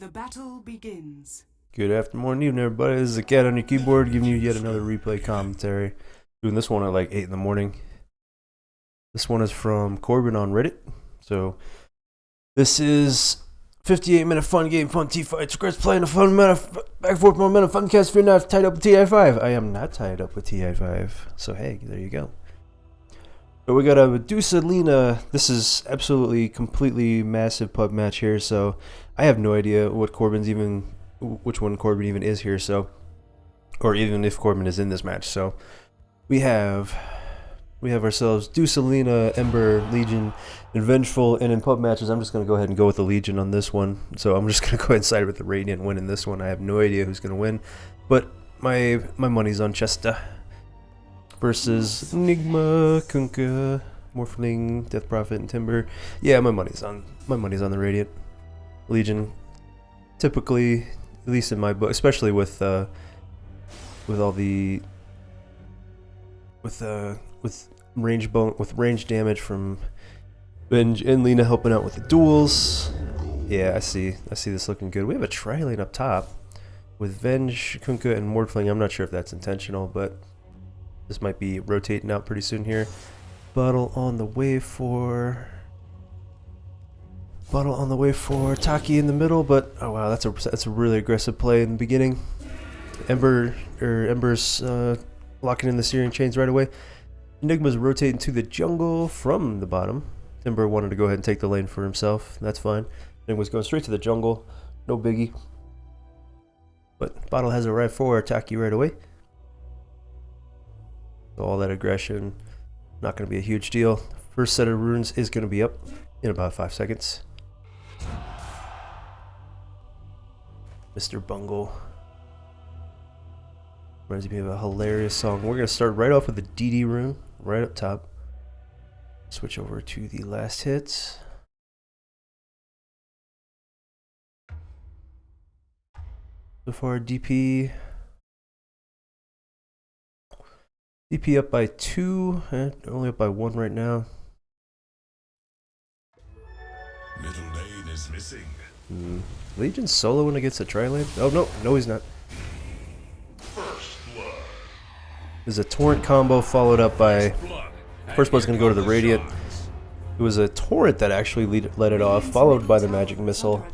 The battle begins. Good afternoon, evening, everybody. This is the cat on your keyboard giving you yet another replay commentary. Doing this one at like 8 in the morning. This one is from Corban on Reddit. So, this is 58-minute fun game, fun T-fights. Regrets playing a fun meta, back and forth momentum, fun cast if you're not tied up with TI5. I am not tied up with TI5. So, hey, there you go. So, we got a Medusa Lena. This is absolutely, completely massive pub match here. So, I have no idea what which one Corban even is here, so, or even if Corban is in this match. So we have ourselves Dusalina, Ember, Legion, and Vengeful, and in pub matches I'm just going to go ahead and go with the Legion on this one. So I'm just going to go ahead and side with the Radiant win in this one. I have no idea who's going to win, but my money's on Chesta versus Enigma, Kunkka, Morphling, Death Prophet, and Timber. Yeah, my money's on the Radiant. Legion, typically, at least in my book, especially with all the with range damage from Venge and Lena helping out with the duels. Yeah, I see this looking good. We have a tri-lane up top with Venge, Kunkka, and Morphling. I'm not sure if that's intentional, but this might be rotating out pretty soon here. Bottle on the way for Taki in the middle, but oh wow, that's a really aggressive play in the beginning. Ember's locking in the Syrian chains right away. Enigma's rotating to the jungle from the bottom. Timber wanted to go ahead and take the lane for himself. That's fine. Enigma's going straight to the jungle. No biggie. But Bottle has a right for Taki right away. So all that aggression, not going to be a huge deal. First set of runes is going to be up in about 5 seconds. Mr. Bungle. Reminds me of a hilarious song. We're going to start right off with the DD rune, right up top. Switch over to the last hits. So far, DP up by 2, only up by 1 right now. Middle lane is missing. Legion solo when it gets a tri-lane? Oh no he's not. First blood. There's a torrent combo followed up by first blood's gonna go to the Radiant. It was a torrent that actually led it off, followed by the magic missile.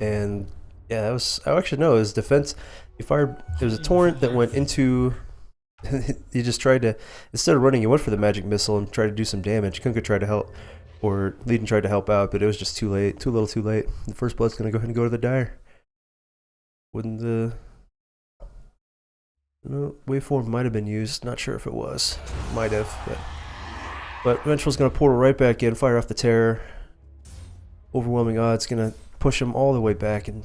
And yeah, that was it was defense. He fired. There was a torrent that went into. He just tried to, instead of running, he went for the magic missile and tried to do some damage. Kunkka tried to help, or Legion tried to help out, but it was just too late, too little, too late. The first blood's gonna go ahead and go to the Dire. Wouldn't the waveform might have been used? Not sure if it was. Might have, but Vengeful's gonna portal right back in, fire off the terror. Overwhelming odds, gonna push him all the way back, and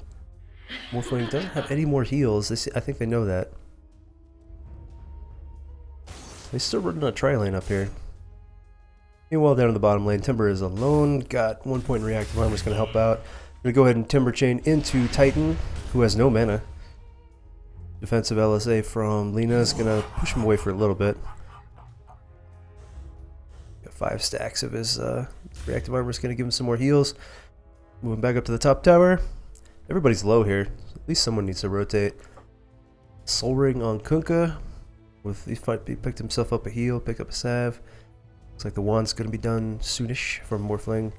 Morphling doesn't have any more heals. I think they know that. They still running a tri-lane up here. Meanwhile, down in the bottom lane, Timber is alone. Got 1 point in reactive armor, is going to help out. Going to go ahead and Timber chain into Titan, who has no mana. Defensive LSA from Lena is going to push him away for a little bit. Got 5 stacks of his reactive armor, is going to give him some more heals. Moving back up to the top tower. Everybody's low here. At least someone needs to rotate. Soul Ring on Kunkka. He picked himself up a heal, picked up a salve. Looks like the wand's gonna be done soonish from Morphling.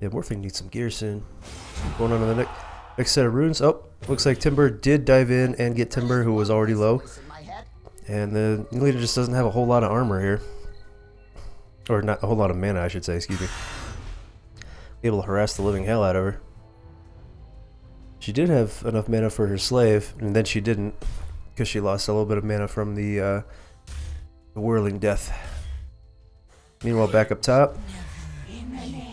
Yeah, Morphling needs some gear soon. Going on to the next set of runes. Oh, looks like Timber did dive in and get Timber, who was already low. And the leader just doesn't have a whole lot of armor here. Or not a whole lot of mana, I should say, excuse me. Able to harass the living hell out of her. She did have enough mana for her slave, and then she didn't. Because she lost a little bit of mana from the whirling death. Meanwhile, back up top,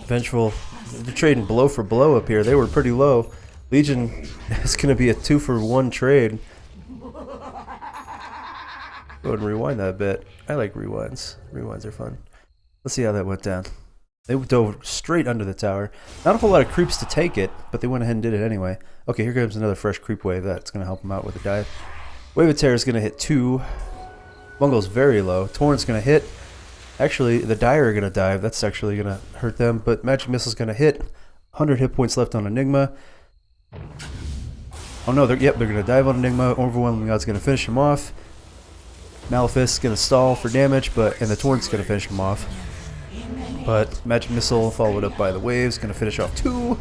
Vengeful, they're trading blow for blow up here. They were pretty low. Legion is going to be a 2-for-1 trade. Go ahead and rewind that a bit. I like rewinds. Rewinds are fun. Let's see how that went down. They dove straight under the tower. Not a whole lot of creeps to take it, but they went ahead and did it anyway. Okay, here comes another fresh creep wave. That's going to help them out with a dive. Wave of Terror is going to hit 2. Bungle's very low. Torrent's going to hit. Actually, the Dire are going to dive. That's actually going to hurt them. But Magic Missile's going to hit. 100 hit points left on Enigma. Oh no, they're gonna dive on Enigma. Overwhelming Odds gonna finish him off. Malefist's gonna stall for damage, and the Torrent's gonna finish him off. But Magic Missile followed up by the Waves gonna finish off 2.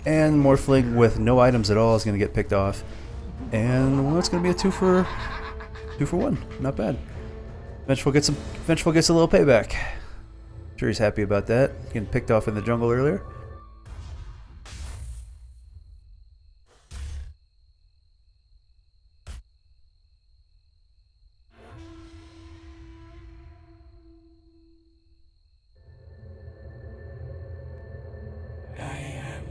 And Morphling with no items at all is gonna get picked off. And well, it's gonna be a 2 for 1. Not bad. Vengeful gets a little payback. Sure he's happy about that. Getting picked off in the jungle earlier.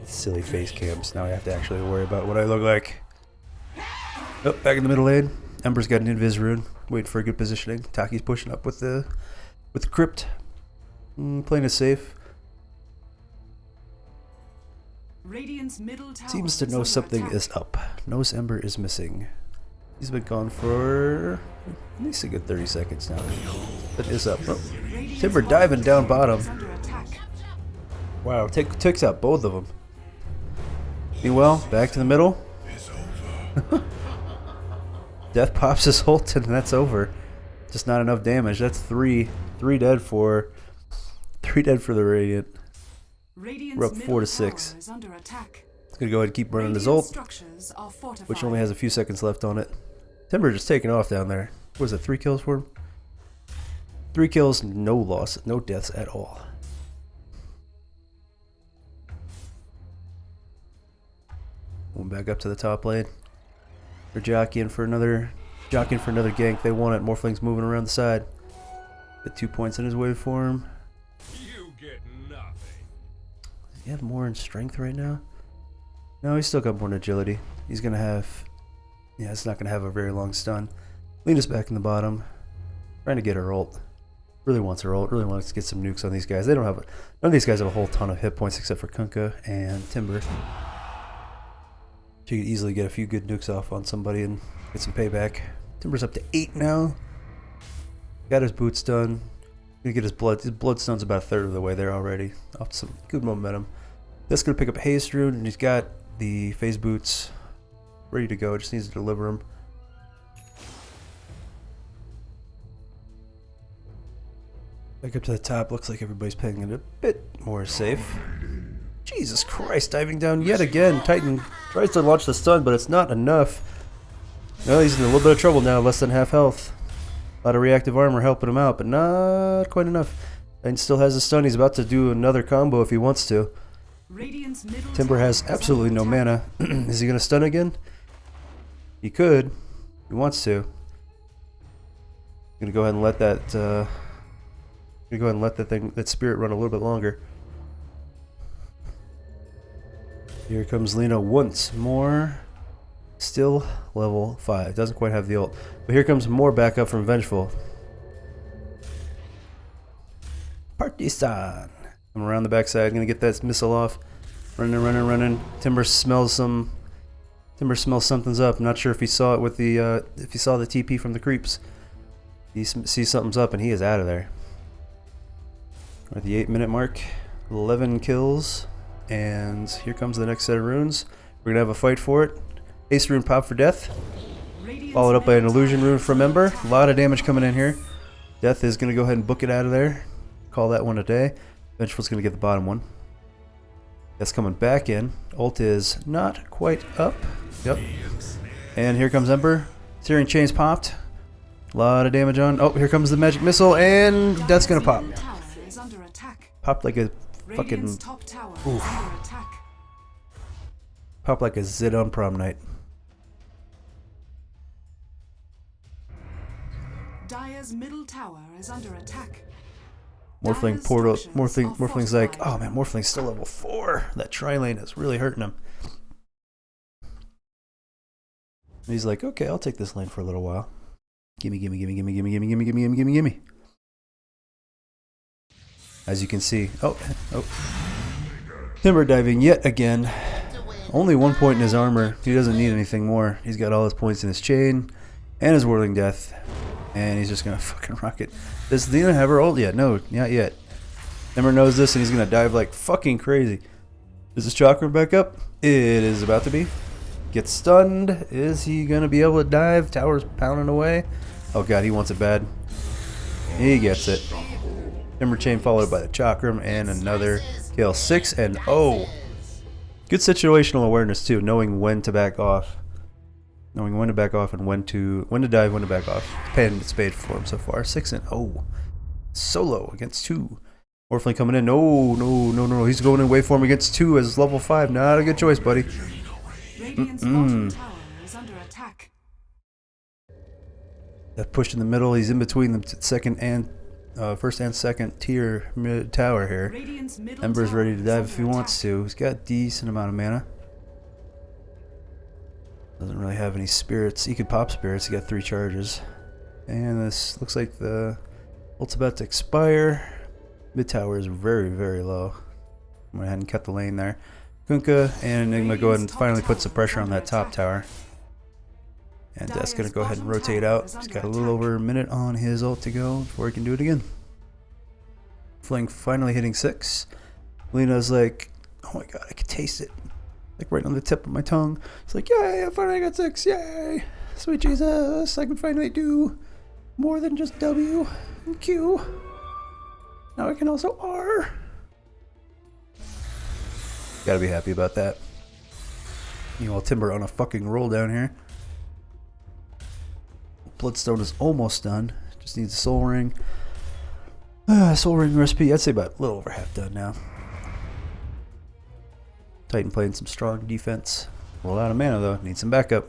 Silly face cams. Now I have to actually worry about what I look like. Oh, back in the middle lane. Ember's got an invis rune. Waiting for a good positioning. Taki's pushing up with the crypt. Playing it safe. Seems to know something is up. Knows Ember is missing. He's been gone for at least a good 30 seconds now. That is up. Oh. Timber diving down bottom. Wow, takes out both of them. Meanwhile, back to the middle. Death pops his ult and that's over. Just not enough damage. That's three dead for the Radiant. We're up 4 to 6. It's gonna go ahead and keep running his ult, which only has a few seconds left on it. Timber just taking off down there. What was it, 3 kills for him? 3 kills, no loss, no deaths at all. Going back up to the top lane. They're jockeying for another gank. They want it. Morphling's moving around the side. Get 2 points in his waveform. You get nothing. Does he have more in strength right now? No, he's still got more in agility. He's gonna have, yeah, it's not gonna have a very long stun. Lena's back in the bottom, trying to get her ult. Really wants her ult. Really wants to get some nukes on these guys. They don't have none of these guys have a whole ton of hit points except for Kunkka and Timber. So you could easily get a few good nukes off on somebody and get some payback. Timber's up to 8 now. Got his boots done. Gonna get his blood. His blood stun's about a third of the way there already. Off to some good momentum. That's gonna pick up Haste Rune, and he's got the phase boots ready to go. Just needs to deliver them. Back up to the top. Looks like everybody's playing it a bit more safe. Jesus Christ, diving down yet again. Titan tries to launch the stun, but it's not enough. No, he's in a little bit of trouble now, less than half health. A lot of reactive armor helping him out, but not quite enough. Titan still has a stun. He's about to do another combo if he wants to. Timber has absolutely no mana. Is he going to stun again? He could. He wants to. Gonna go ahead and let that spirit run a little bit longer. Here comes Lena once more. Still level 5. Doesn't quite have the ult. But here comes more backup from Vengeful. Partisan. I'm around the backside. Gonna get that missile off. Running. Timber smells something's up. Not sure if he saw it with the if he saw the TP from the creeps. He sees something's up and he is out of there. We're at the 8-minute mark. 11 kills. And here comes the next set of runes. We're gonna have a fight for it. Ace rune pop for death. Followed up by an illusion rune from Ember. A lot of damage coming in here. Death is gonna go ahead and book it out of there. Call that one a day. Vengeful's gonna get the bottom one. That's coming back in. Ult is not quite up. Yep. And here comes Ember. Searing Chains popped. A lot of damage on. Oh, here comes the magic missile, and Death's gonna pop. Popped like a fucking. Oof. Pop like a zit on prom night. Dire's middle tower is under attack. Morphling portal. Morphling's like, oh man, Morphling's still level 4. That tri-lane is really hurting him. And he's like, okay, I'll take this lane for a little while. Gimme. As you can see, oh. Timber diving yet again. Only 1 point in his armor. He doesn't need anything more. He's got all his points in his chain and his whirling death. And he's just gonna fucking rock it. Does Lena have her ult yet? No, not yet. Timber knows this and he's gonna dive like fucking crazy. Is his chakra back up? It is about to be. Gets stunned. Is he going to be able to dive? Tower's pounding away. Oh god, he wants it bad. He gets it. Timber chain followed by the chakram and another kill. 6-0. Good situational awareness too, knowing when to back off. Knowing when to back off and when to dive, when to back off. Pen spade for him so far. 6-0. Solo against 2. Morphling coming in. No. He's going in waveform against 2 as level 5. Not a good choice, buddy. Radiant's bottom tower is under attack. That push in the middle. He's in between the first and second tier mid tower here. Radiant's middle Ember's tower ready to is dive under if he wants attack. to. He's got a decent amount of mana. Doesn't really have any spirits. He could pop spirits. He got 3 charges. And this looks like the ult's about to expire. Mid tower is very, very low. I went ahead and cut the lane there. Kunkka and Enigma go ahead and finally put some pressure on that top tower. And that's going to go ahead and rotate out. He's got a little over a minute on his ult to go before he can do it again. Fling finally hitting 6. Lena's like, oh my god, I can taste it. Like right on the tip of my tongue. It's like, yay, I finally got 6, yay. Sweet Jesus, I can finally do more than just W and Q. Now I can also R. Gotta be happy about that. You know, Timber on a fucking roll down here. Bloodstone is almost done. Just needs a soul ring. Soul ring recipe, I'd say about a little over half done now. Titan playing some strong defense. A lot of mana though, needs some backup.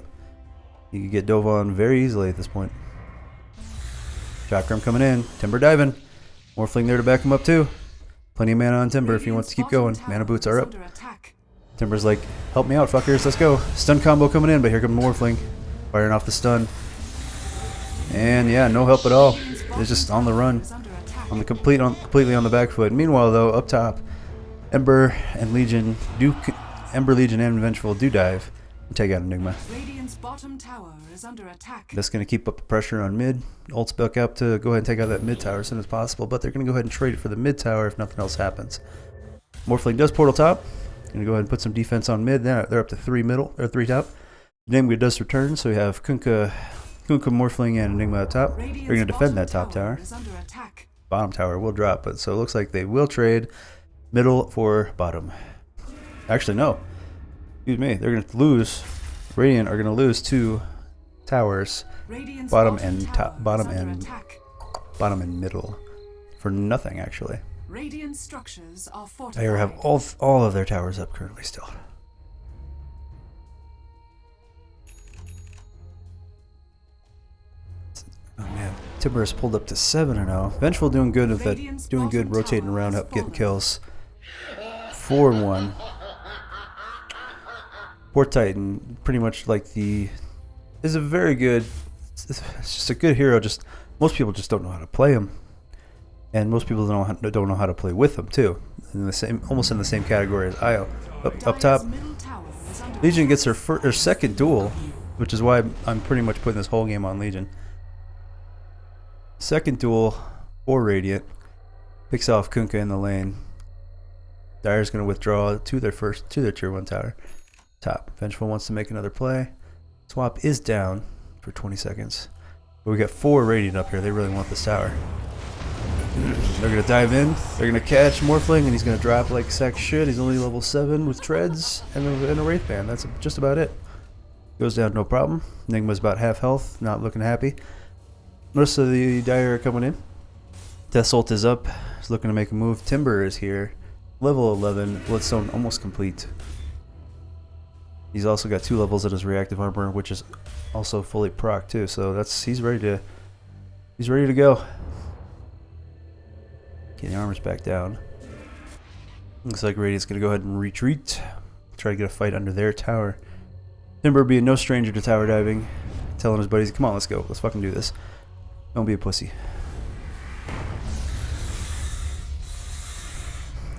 You can get dove on very easily at this point. Chakram coming in, Timber diving. Morphling there to back him up too. Plenty of mana on Timber if he wants to keep going. Mana boots are up. Timber's like, help me out fuckers, let's go. Stun combo coming in, but here comes Morphling. Firing off the stun. And yeah, no help at all. They're just on the run. On the completely on the back foot. Meanwhile though, up top, Ember Legion and Vengeful do dive and take out Enigma. Radiant's bottom tower is under attack. That's going to keep up the pressure on mid. Ult's back up to go ahead and take out that mid tower as soon as possible, but they're going to go ahead and trade it for the mid tower if nothing else happens. Morphling does portal top. Going to go ahead and put some defense on mid. They're up to 3 middle or 3 top. Enigma does return, so we have Kunkka, Morphling, and Enigma up top. They're going to defend that top tower. Bottom tower will drop, but so it looks like they will trade middle for bottom. Actually, no. Excuse me. They're going to lose. Radiant are going to lose 2 towers. Bottom and top. Bottom and middle. For nothing, actually. Radiant structures are fortified. They have all of their towers up currently still. Oh man, Timber has pulled up to 7-0. Vengeful doing good with that, doing good rotating around, up getting kills. 4-1. Poor Titan, pretty much like is a very good. It's just a good hero. Just most people just don't know how to play him, and most people don't know how to play with him too. Almost in the same category as Io. Up top, Legion gets her second duel, which is why I'm pretty much putting this whole game on Legion. Second duel for Radiant. Picks off Kunkka in the lane. Dire's going to withdraw to their tier 1 tower. Top. Vengeful wants to make another play. Swap is down for 20 seconds. But we got 4 Radiant up here. They really want this tower. They're going to dive in. They're going to catch Morphling, and he's going to drop like sack shit. He's only level 7 with treads and a Wraith Band. That's just about it. Goes down no problem. Enigma's about half health. Not looking happy. Most of the Dire are coming in. Death Ult is up. He's looking to make a move. Timber is here. Level 11. Bloodstone almost complete. He's also got 2 levels in his reactive armor, which is also fully proc too. So he's ready to go. Okay, the armor's back down. Looks like Radiant's gonna go ahead and retreat. Try to get a fight under their tower. Timber being no stranger to tower diving, telling his buddies, "Come on, let's go. Let's fucking do this. Don't be a pussy."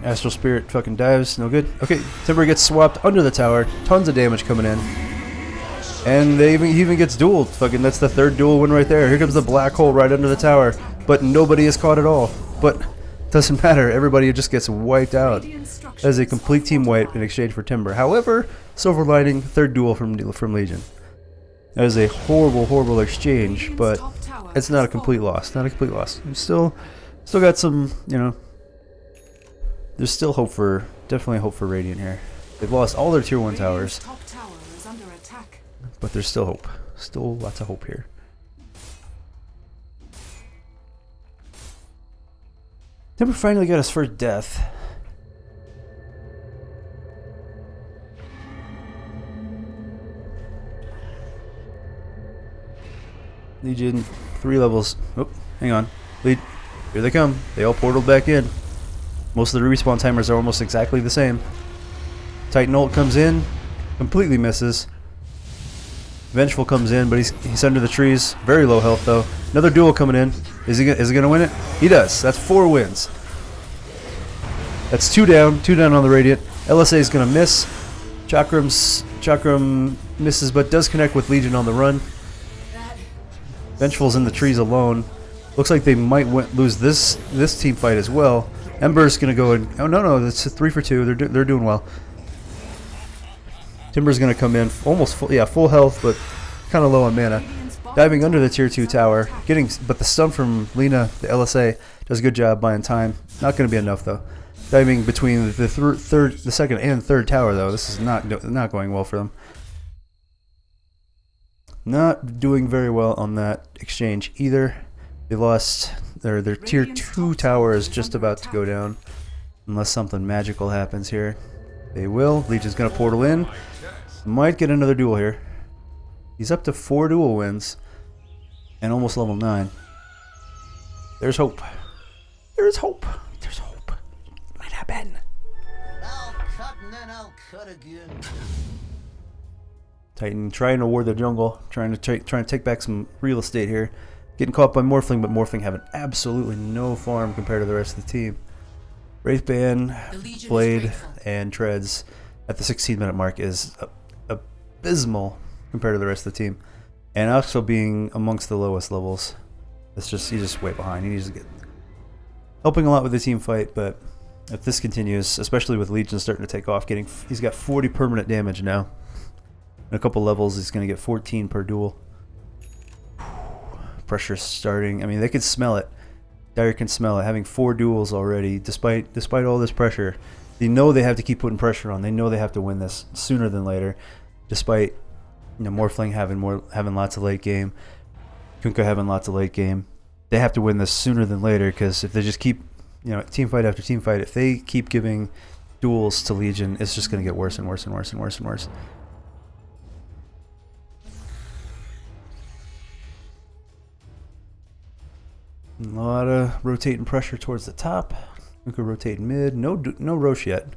Astral Spirit fucking dives, no good. Okay, Timber gets swapped under the tower. Tons of damage coming in. And he even gets dueled. Fucking, that's the 3rd duel win right there. Here comes the black hole right under the tower. But nobody is caught at all. But Doesn't matter. Everybody just gets wiped out. Radiant structures As a complete are team wipe in fortified. exchange for Timber. However, silver lining, third duel from Legion. That is a horrible, horrible exchange, Radiant's but top tower it's not a has complete fallen. loss. Not a complete loss. We still got some, you know. There's still hope for, definitely hope for Radiant here. They've lost all their tier 1 Radiant's towers, top tower is under attack. but there's still hope. Still lots of hope here. Timber finally got his first death. Legion, 3 levels. Oh, hang on. Here they come. They all portaled back in. Most of the respawn timers are almost exactly the same. Titan ult comes in, completely misses. Vengeful comes in, but he's under the trees. Very low health though. Another duel coming in. Is he gonna win it? He does. That's 4 wins. That's 2 down. 2 down on the Radiant. LSA is gonna miss. Chakram misses, but does connect with Legion on the run. Vengeful's in the trees alone. Looks like they might lose this team fight as well. Ember's gonna go and no, it's a 3 for 2. They're doing well. Timber's gonna come in almost full health, but kind of low on mana. Diving under the tier 2 tower, but the stun from Lina, the LSA, does a good job buying time. Not gonna be enough though. Diving between the second and third tower though. This is not going well for them. Not doing very well on that exchange either. They lost their tier 2 tower is just about to go down. Unless something magical happens here. They will. Legion's going to portal in. Might get another duel here. He's up to 4 duel wins. And almost level 9. There's hope. There's hope. There's hope. It might happen. I'll cut and then I'll cut again. Titan trying to ward the jungle, trying to take back some real estate here. Getting caught by Morphling, but Morphling having absolutely no farm compared to the rest of the team. Wraithband, Blade, and Treads at the 16-minute mark is abysmal compared to the rest of the team. And also being amongst the lowest levels. He's just way behind. He needs to get helping a lot with the team fight, but if this continues, especially with Legion starting to take off, he's got 40 permanent damage now. In a couple levels, he's going to get 14 per duel. Pressure starting. I mean, they could smell it. Dire can smell it. Having 4 duels already, despite all this pressure, they know they have to keep putting pressure on. They know they have to win this sooner than later, despite Morphling having lots of late game, Kunkka having lots of late game. They have to win this sooner than later because if they just keep, team fight after team fight, if they keep giving duels to Legion, it's just going to get worse and worse and worse and worse and worse. A lot of rotating pressure towards the top. We could rotate mid. No Roche yet.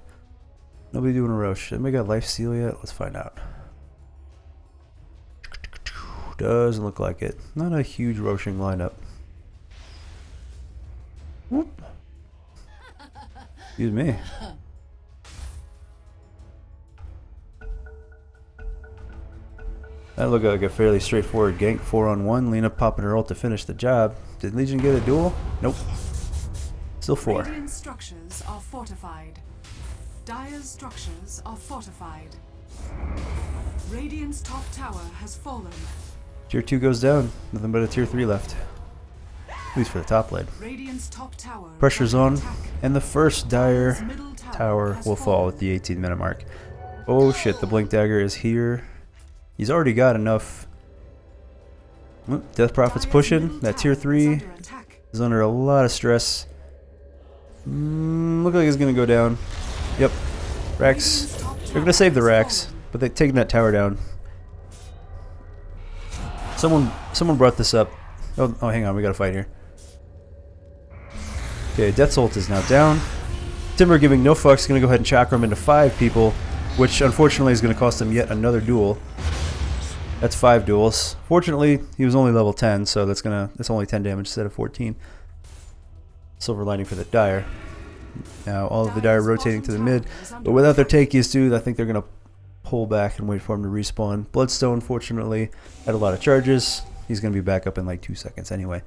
Nobody doing a Roche. Anybody got lifesteal yet? Let's find out. Doesn't look like it. Not a huge Roshing lineup. Whoop. Excuse me. That looked like a fairly straightforward gank. 4-on-1. Lina popping her ult to finish the job. Did Legion get a duel? Nope. Still 4. Radiant structures are fortified. Dire's structures are fortified. Radiant's top tower has fallen. Tier 2 goes down. Nothing but a tier 3 left. At least for the top lane. Radiant's top tower is Pressure's under on. attack. And the first Dire Dire's middle tower has will fall fallen. at the 18-minute mark. Oh shit, the Blink Dagger is here. He's already got enough. Oh, Death Prophet's Dire's pushing. middle That tier tower is 3 under attack. is under a lot of stress. Look like it's gonna go down. Yep. Rax. Radiant's top They're tower gonna save the has Rax, fallen. but they're taking that tower down. Someone brought this up. Oh, hang on, we got a fight here. Okay, Death's ult is now down. Timber giving no fucks, gonna go ahead and chakra him into 5 people, which unfortunately is gonna cost him yet another duel. That's 5 duels. Fortunately, he was only level 10, so that's only 10 damage instead of 14. Silver lining for the Dire. Now all of the Dire rotating to the mid, but without their takies too, I think they're gonna pull back and wait for him to respawn. Bloodstone, fortunately, had a lot of charges. He's gonna be back up in like 2 seconds anyway.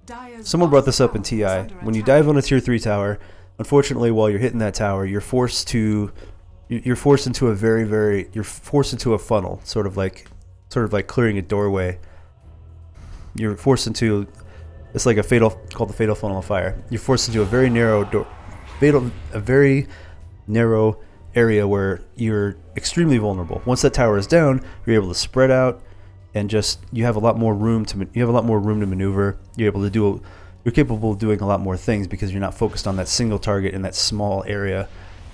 Dire's Someone brought this up in bottom tower TI. is under When you attack. dive on a tier 3 tower, unfortunately, while you're hitting that tower, you're forced into a funnel, sort of like clearing a doorway. You're forced into, it's like called the fatal funnel of fire. You're forced into a very narrow very narrow area where you're extremely vulnerable. Once that tower is down, you're able to spread out and you have a lot more room to maneuver. You're capable of doing a lot more things because you're not focused on that single target in that small area,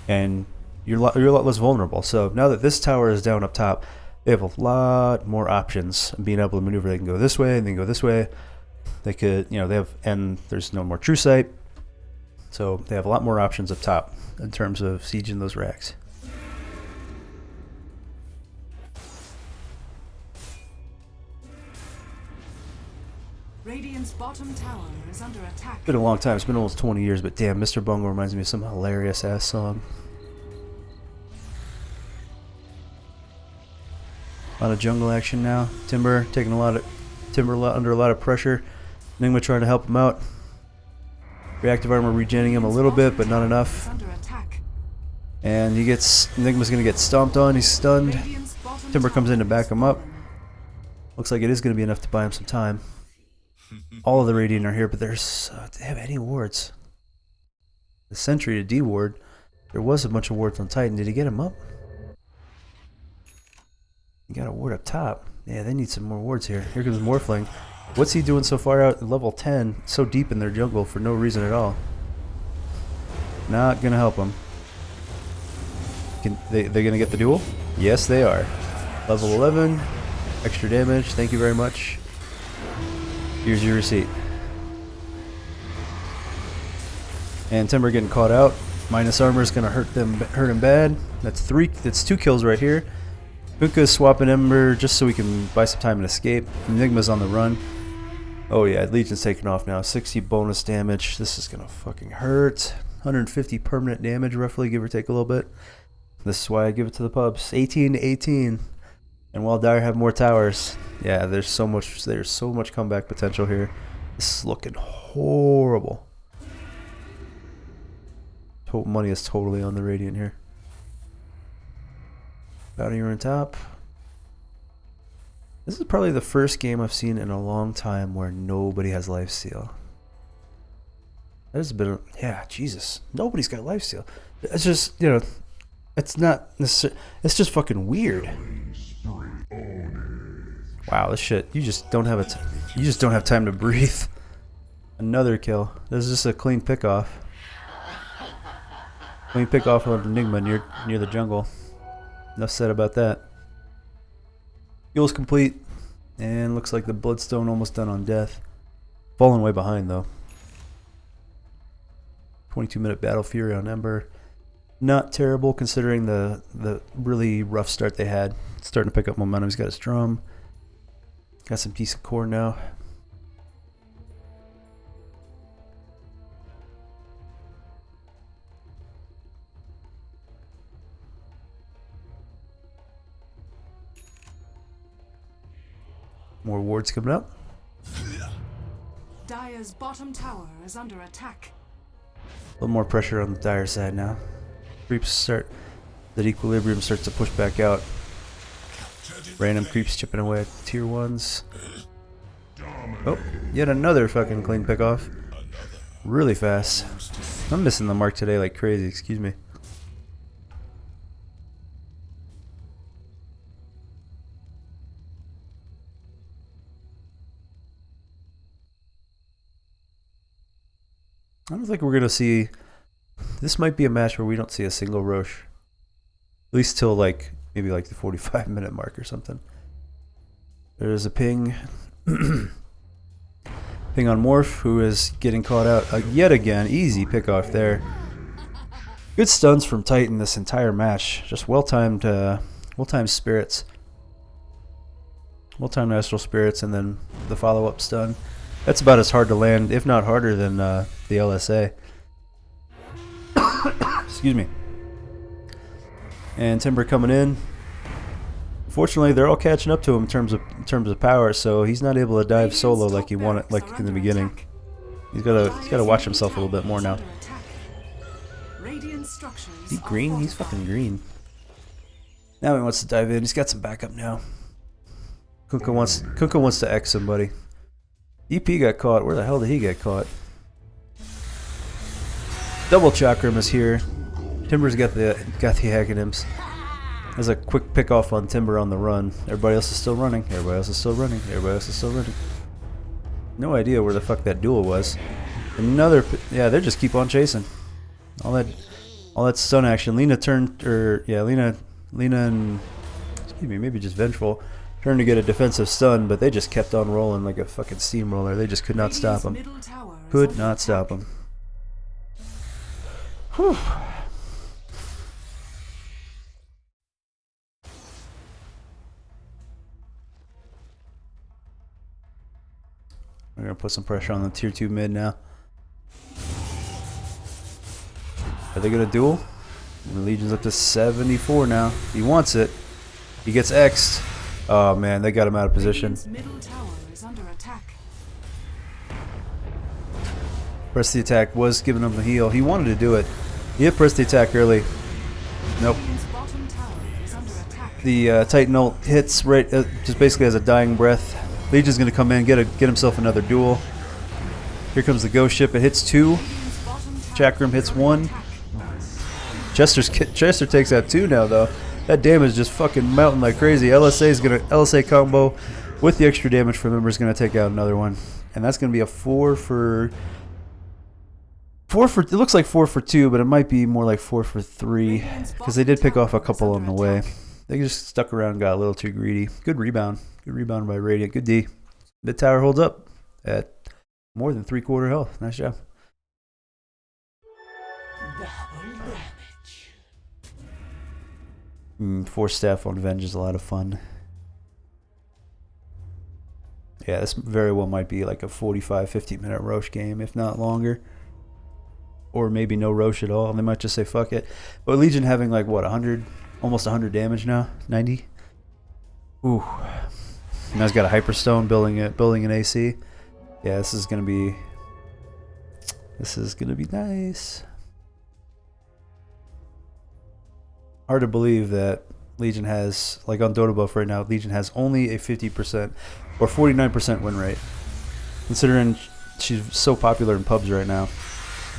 and you're a lot less vulnerable. So now that this tower is down up top, they have a lot more options of being able to maneuver. They can go this way and then go this way. They could, and there's no more true sight. So they have a lot more options up top in terms of sieging those racks. Radiant's bottom tower is under attack. It's been a long time. It's been almost 20 years, but damn, Mr. Bungle reminds me of some hilarious ass song. A lot of jungle action now. Timber under a lot of pressure. Enigma trying to help him out. Reactive armor regenning him a little bit, but not enough. Under attack. And Enigma's gonna get stomped on. He's stunned. Radiant's bottom Timber comes in to tower back is him up. fallen. Looks like it is gonna be enough to buy him some time. All of the Radiant are here, but they have any wards. The Sentry to D ward. There was a bunch of wards on Titan. Did he get him up? He got a ward up top. Yeah, they need some more wards here. Here comes Morphling. What's he doing so far out at level 10? So deep in their jungle for no reason at all. Not gonna help him. They're gonna get the duel? Yes, they are. Level 11. Extra damage. Thank you very much. Here's your receipt. And Timber getting caught out. Minus armor is gonna hurt him bad. That's 2 kills right here. Puka is swapping Ember just so we can buy some time and escape. Enigma's on the run. Oh yeah, Legion's taking off now. 60 bonus damage. This is gonna fucking hurt. 150 permanent damage roughly, give or take a little bit. This is why I give it to the pubs. 18 to 18. And while Dire have more towers, yeah, there's so much comeback potential here. This is looking horrible. Money is totally on the Radiant here. Bounty on top. This is probably the first game I've seen in a long time where nobody has lifesteal. That has been, yeah, Jesus. Nobody's got lifesteal. It's just, it's not necessarily, it's just fucking weird. Wow, this shit, you just don't have time to breathe. Another kill. This is just a clean pick off. Clean pick off of Enigma near the jungle. Enough said about that. Heal's complete, and looks like the Bloodstone almost done on death. Falling way behind though. 22-minute Battle Fury on Ember. Not terrible considering the really rough start they had. Starting to pick up momentum. He's got his drum. Got some decent core now. More wards coming up. Dire's bottom tower is under attack. A little more pressure on the Dire side now. That equilibrium starts to push back out. Random creeps chipping away at tier 1s. Oh, yet another fucking clean pick off. Really fast. I'm missing the mark today like crazy, excuse me. I don't think we're going to see... This might be a match where we don't see a single Roche. At least till maybe the 45-minute mark or something. There's a ping. Ping on Morph, who is getting caught out yet again. Easy pick off there. Good stuns from Titan this entire match. Just well-timed spirits. Well-timed astral spirits and then the follow-up stun. That's about as hard to land, if not harder than the LSA. Excuse me. And Timber coming in. Fortunately, they're all catching up to him in terms of power, so he's not able to dive solo like he wanted, like in the beginning. He's gotta watch himself a little bit more now. Under attack. Radiant structures Is he are green? He's fortified. fucking green. Now he wants to dive in. He's got some backup now. Kunkka wants to X somebody. EP got caught. Where the hell did he get caught? Double Chakram is here. Timber's got the Hackinims. There's a quick pick off on Timber on the run. Everybody else is still running. Everybody else is still running. Everybody else is still running. No idea where the fuck that duel was. Another, yeah, they just keep on chasing. All that stun action. Lena turned, Lena and, excuse me, maybe just Vengeful turned to get a defensive stun, but they just kept on rolling like a fucking steamroller. They just could not stop them. Middle tower is Could under not attack. stop them. Whew. We're gonna put some pressure on the tier 2 mid now. Are they gonna duel? The Legion's up to 74 now. He wants it. He gets X'd. Oh man, they got him out of position. Radiant's middle tower is under attack. Press the attack was giving him the heal. He wanted to do it. He hit press the attack early. Nope. Radiant's bottom tower is under attack. The Titan ult hits right, just basically has a dying breath. Legion's gonna come in, get himself another duel. Here comes the ghost ship. It hits 2. Radiant's bottom tower Chakram hits is under 1. attack. Chester takes out 2 now though. That damage just fucking mounting like crazy. LSA combo with the extra damage from him is gonna take out another one, and that's gonna be a 4 for. It looks like 4 for 2, but it might be more like 4 for 3 because they did pick off a couple on the way. They just stuck around and got a little too greedy. Good rebound. Good rebound by Radiant. Good D. Mid tower holds up at more than 3/4 health. Nice job. Force staff on Venge is a lot of fun. Yeah, this very well might be like a 45-50 minute Roche game, if not longer. Or maybe no Roche at all. They might just say fuck it. But Legion having like what, 100, almost 100 damage now? 90? Ooh. Now he's got a Hyperstone building an AC. Yeah, this is gonna be nice. Hard to believe that Legion has, like on Dota buff right now, Legion has only a 50% or 49% win rate. Considering she's so popular in pubs right now.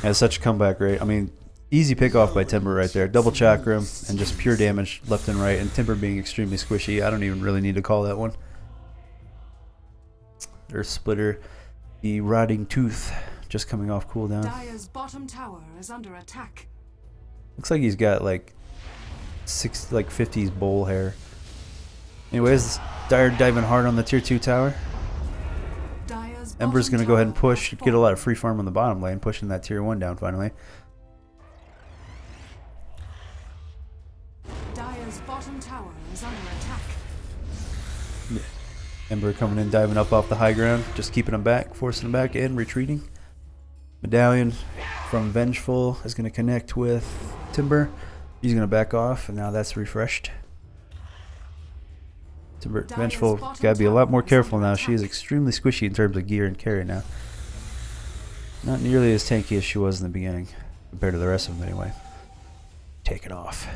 Has such a comeback rate. I mean, easy pick off by Timber right there. Double Chakram and just pure damage left and right. And Timber being extremely squishy. I don't even really need to call that one. Earth Splitter. The Rotting Tooth just coming off cooldown. Dire's bottom tower is under attack. Looks like he's got like 50s bowl hair. Anyways, Dire diving hard on the tier 2 tower. Dire's Ember's bottom going to go ahead and tower push, has get a lot of fallen. free farm on the bottom lane, pushing that tier 1 down finally. Dire's bottom tower is under attack. Ember coming in, diving up off the high ground, just keeping him back, forcing him back in, retreating. Medallion from Vengeful is going to connect with Timber. He's going to back off, and now that's refreshed. Timber, Vengeful, got to be a lot more careful now. She is extremely squishy in terms of gear and carry now. Not nearly as tanky as she was in the beginning, compared to the rest of them anyway. Take it off.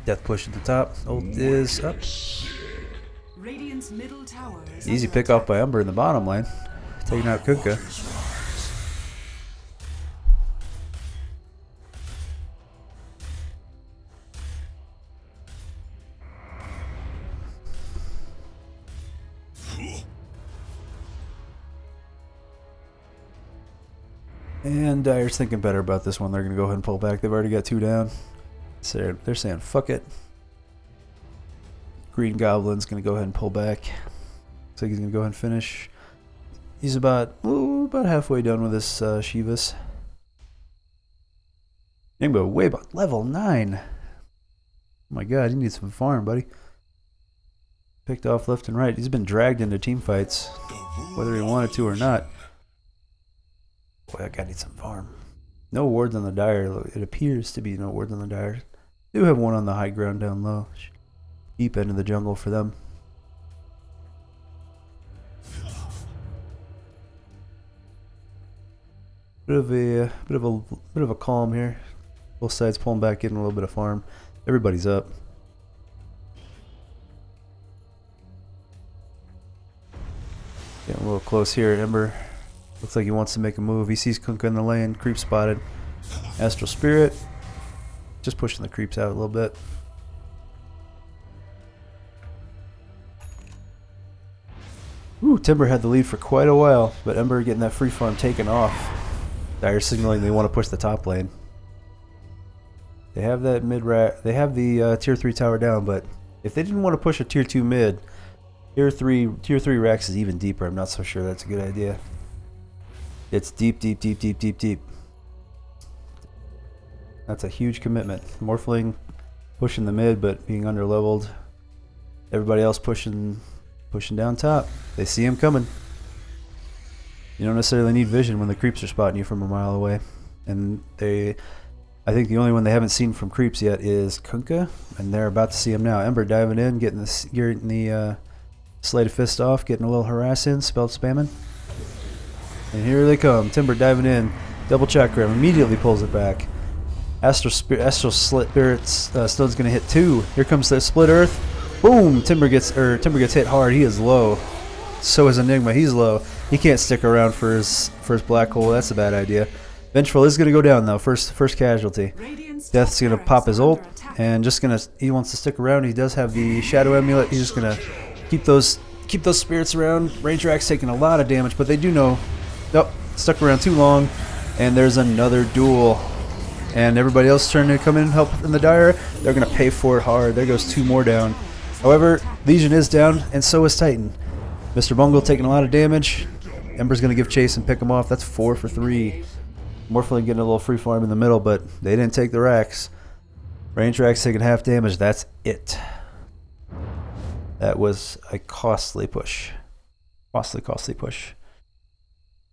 Death push at the top. Ult is up. Radiant's middle tower is Easy under pick off attack. by Umber in the bottom lane. Taking out Kunkka. And Dire's thinking better about this one. They're going to go ahead and pull back. They've already got 2 down. So they're saying, fuck it. Green Goblin's going to go ahead and pull back. Looks like he's going to go ahead and finish. He's about halfway done with this Shivas. Enigma way about level 9. Oh my god, he needs some farm, buddy. Picked off left and right. He's been dragged into team fights, whether he wanted to or not. Boy, that guy needs some farm. No wards on the Dire. It appears to be no wards on the Dire. Do have one on the high ground down low. Deep end of the jungle for them. Bit of a calm here. Both sides pulling back, getting a little bit of farm. Everybody's up. Getting a little close here. Ember looks like he wants to make a move. He sees Kunkka in the lane. Creep spotted. Astral Spirit. Just pushing the creeps out a little bit. Ooh, Timber had the lead for quite a while, but Ember getting that free farm taken off. Dire signaling they want to push the top lane. They have that mid rack. They have the tier 3 tower down, but if they didn't want to push a tier 2 mid, tier 3 racks is even deeper. I'm not so sure that's a good idea. It's deep, deep, deep, deep, deep, deep. That's a huge commitment. Morphling pushing the mid, but being under leveled. Everybody else pushing down top. They see him coming. You don't necessarily need vision when the creeps are spotting you from a mile away. And I think the only one they haven't seen from creeps yet is Kunkka, and they're about to see him now. Ember diving in, getting the Sleight of Fist off, getting a little harass in, spell spamming. And here they come. Timber diving in, double chakra, immediately pulls it back. Astral Spirit's stone's gonna hit 2. Here comes the Split Earth. Boom! Timber gets hit hard. He is low. So is Enigma. He's low. He can't stick around for his black hole. That's a bad idea. Vengeful is gonna go down though. First casualty. Death's gonna pop his ult and he wants to stick around. He does have the Shadow Amulet. He's just gonna keep those spirits around. Ranger Axe taking a lot of damage, but they do know. Nope, stuck around too long, and there's another duel. And everybody else trying to come in and help in the Dire. They're gonna pay for it hard. There goes 2 more down. However, Legion is down, and so is Titan. Mr. Bungle taking a lot of damage. Ember's going to give chase and pick him off. That's 4 for 3. Morphling getting a little free farm in the middle, but they didn't take the racks. Range racks taking half damage. That's it. That was a costly push. Costly push.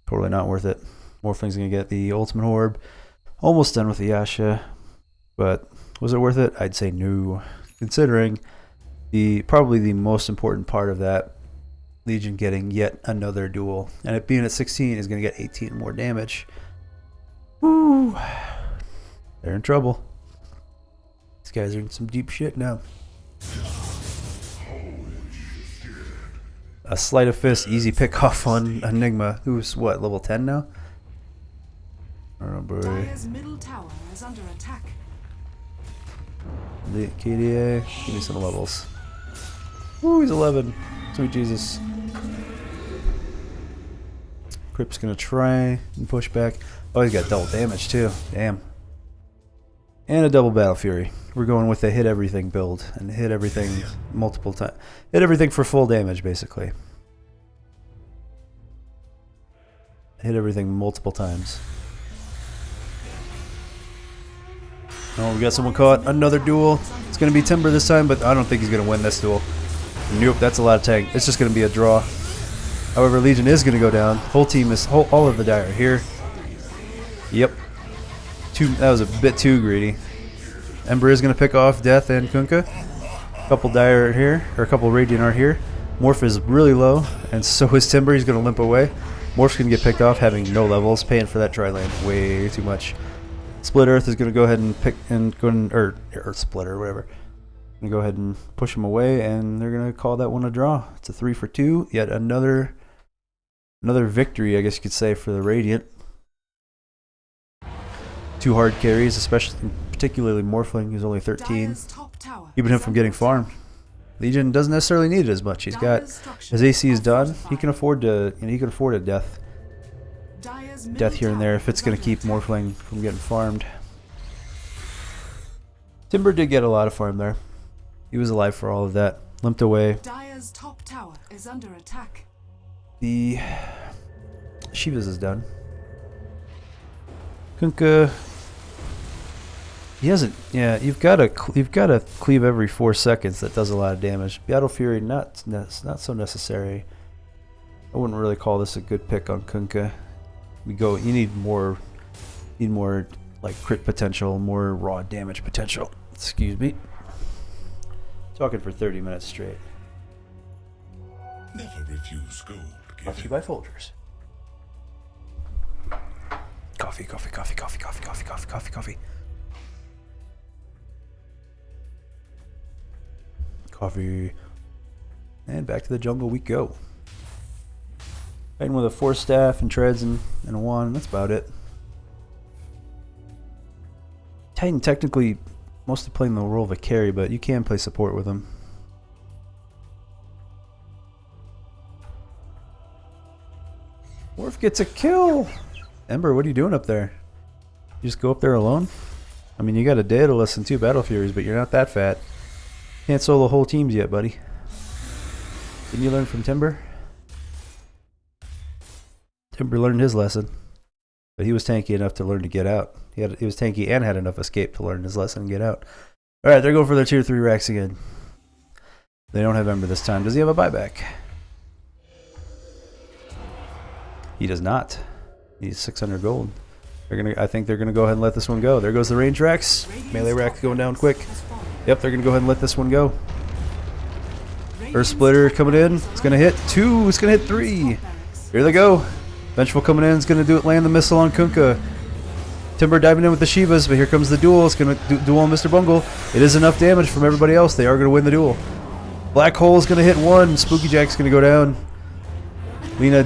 Totally not worth it. Morphling's going to get the ultimate orb. Almost done with the Yasha. But was it worth it? I'd say no. Considering probably the most important part of that, Legion getting yet another duel, and it being at 16 is going to get 18 more damage. Woo! They're in trouble. These guys are in some deep shit now. A Sleight of Fist, easy pick off on Enigma, who's what, level 10 now? Oh boy. Dire's middle tower is under attack. The KDA, give me some levels. Ooh, he's 11. Sweet Jesus. Crypt's gonna try and push back. Oh, he's got double damage too. Damn. And a double Battle Fury. We're going with a hit everything build and hit everything multiple times. Hit everything for full damage, basically. Hit everything multiple times. Oh, we got someone caught. Another duel. It's gonna be Timber this time, but I don't think he's gonna win this duel. Nope, that's a lot of tank. It's just going to be a draw. However, Legion is going to go down. Whole team is all of the Dire here. Yep. That was a bit too greedy. Ember is going to pick off Death and Kunkka. A couple Dire here, or a couple Radiant are here. Morph is really low, and so is Timber. He's going to limp away. Morph's going to get picked off, having no levels, paying for that tri lane way too much. Split Earth is going to go ahead and or Earth Splitter, whatever. Go ahead and push them away, and they're gonna call that one a draw. It's a 3 for 2. Yet another victory, I guess you could say, for the Radiant. 2 hard carries, particularly Morphling, who's only 13, keeping him from getting farmed. Legion doesn't necessarily need it as much. He's got his AC is done. He can afford a death here and there if it's gonna keep Morphling from getting farmed. Timber did get a lot of farm there. He was alive for all of that. Limped away. Dire's top tower is under attack. The Shiva's is done. Kunkka. He hasn't. Yeah, you've got to cleave every 4 seconds. That does a lot of damage. Battle Fury not so necessary. I wouldn't really call this a good pick on Kunkka. You need more Need more like crit potential, more raw damage potential. Excuse me. Talking for 30 minutes straight. Never refuse gold. Brought to you by Folgers. Coffee, coffee, coffee, coffee, coffee, coffee, coffee, coffee, coffee. Coffee. And back to the jungle we go. Fighting with a 4 staff and treads and a 1. That's about it. Titan technically mostly playing the role of a carry, but you can play support with him. Worf gets a kill! Ember, what are you doing up there? You just go up there alone? I mean, you got a Daedalus and 2 Battle Furies, but you're not that fat. Can't solo whole teams yet, buddy. Didn't you learn from Timber? Timber learned his lesson. But he was tanky enough to learn to get out. He was tanky and had enough escape to learn his lesson and get out. Alright, they're going for their tier 3 racks again. They don't have Ember this time. Does he have a buyback? He does not. He's 600 gold. I think they're gonna go ahead and let this one go. There goes the range racks. Melee rack going down quick. Yep, they're gonna go ahead and let this one go. Earth Splitter coming in. It's gonna hit 2. It's gonna hit 3. Here they go. Vengeful coming in. It's gonna land the missile on Kunkka. Timber diving in with the Shivas, but here comes the duel. It's gonna duel on Mr. Bungle. It is enough damage from everybody else. They are gonna win the duel. Black Hole is gonna hit 1. Spooky Jack's gonna go down. Lena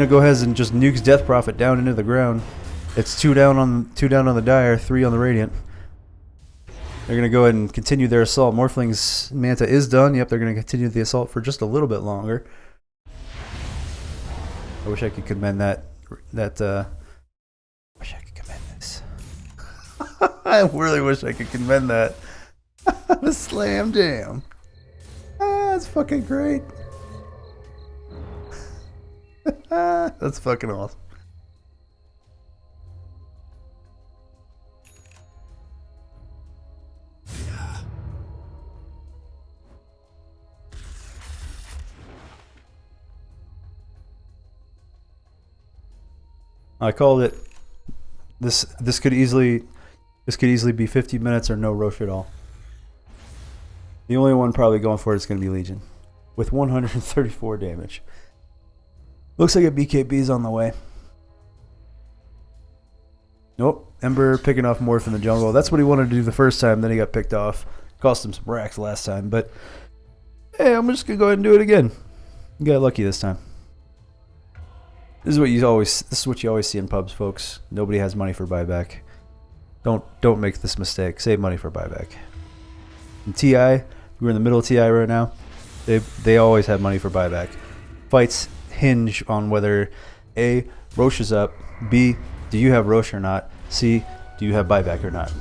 go ahead and just nukes Death Prophet down into the ground. It's 2 down on the Dire, 3 on the Radiant. They're gonna go ahead and continue their assault. Morphling's Manta is done. Yep, they're gonna continue the assault for just a little bit longer. I wish I could commend that. Wish I could commend this. I really wish I could commend that. The Slam Jam. That's fucking great. That's fucking awesome. I called it. This could easily be 50 minutes or no Roche at all. The only one probably going for it is going to be Legion with 134 damage. Looks like a BKB is on the way. Nope. Ember picking off Morph in the jungle. That's what he wanted to do the first time. Then he got picked off. Cost him some racks last time. But hey, I'm just gonna go ahead and do it again. You got lucky this time. This is what you always see in pubs, folks. Nobody has money for buyback. Don't make this mistake. Save money for buyback. In TI, we're in the middle of TI right now. They always have money for buyback. Fights hinge on whether A, Roche is up, B, do you have Roche or not, C, do you have buyback or not.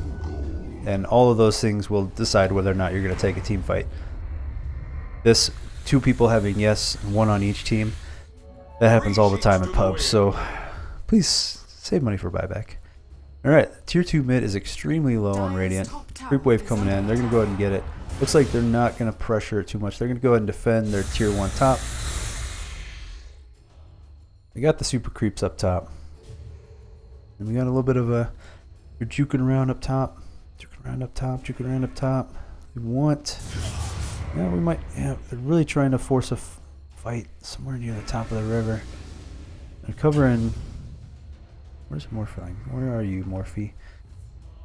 And all of those things will decide whether or not you're going to take a team fight. This 2 people having yes, 1 on each team, that happens all the time in pubs, so please save money for buyback. Alright, tier 2 mid is extremely low on Radiant. Creep wave coming in, they're going to go ahead and get it. Looks like they're not going to pressure it too much. They're going to go ahead and defend their tier 1 top. We got the super creeps up top. And we got a little bit of a... You're juking around up top. Juking around up top. Juking around up top. We want... Yeah, we might... Yeah, they're really trying to force a fight somewhere near the top of the river. They're covering... Where's Morphine? Where are you, Morphe?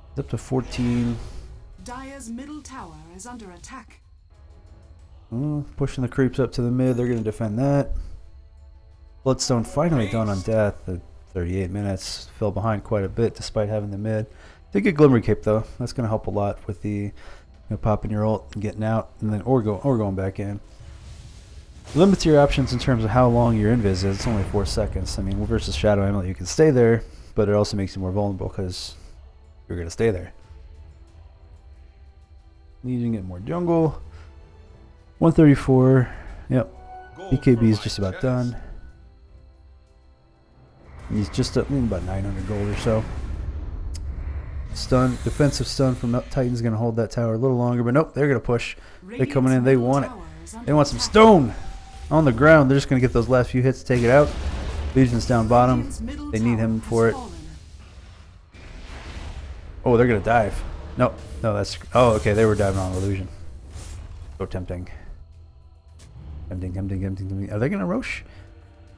It's up to 14. Dire's middle tower is under attack. Pushing the creeps up to the mid. They're going to defend that. Bloodstone finally done on death at 38 minutes. Fell behind quite a bit despite having the mid. Did get Glimmer Cape though. That's going to help a lot with the popping your ult and getting out, and then or going back in. Limits your options in terms of how long your invis is. It's only 4 seconds. I mean, versus Shadow Amulet, you can stay there, but it also makes you more vulnerable because you're going to stay there. Legion getting more jungle. 134. Yep. BKB is just about done. He's just up about 900 gold or so. Stun, defensive stun from Titan's going to hold that tower a little longer, but nope, they're going to push. They're coming in, they want it. They want some stone on the ground. They're just going to get those last few hits to take it out. Legion's down bottom. They need him for it. Oh, they're gonna dive. No, that's. Oh, okay, they were diving on illusion. So tempting. Tempting. Are they gonna Roche?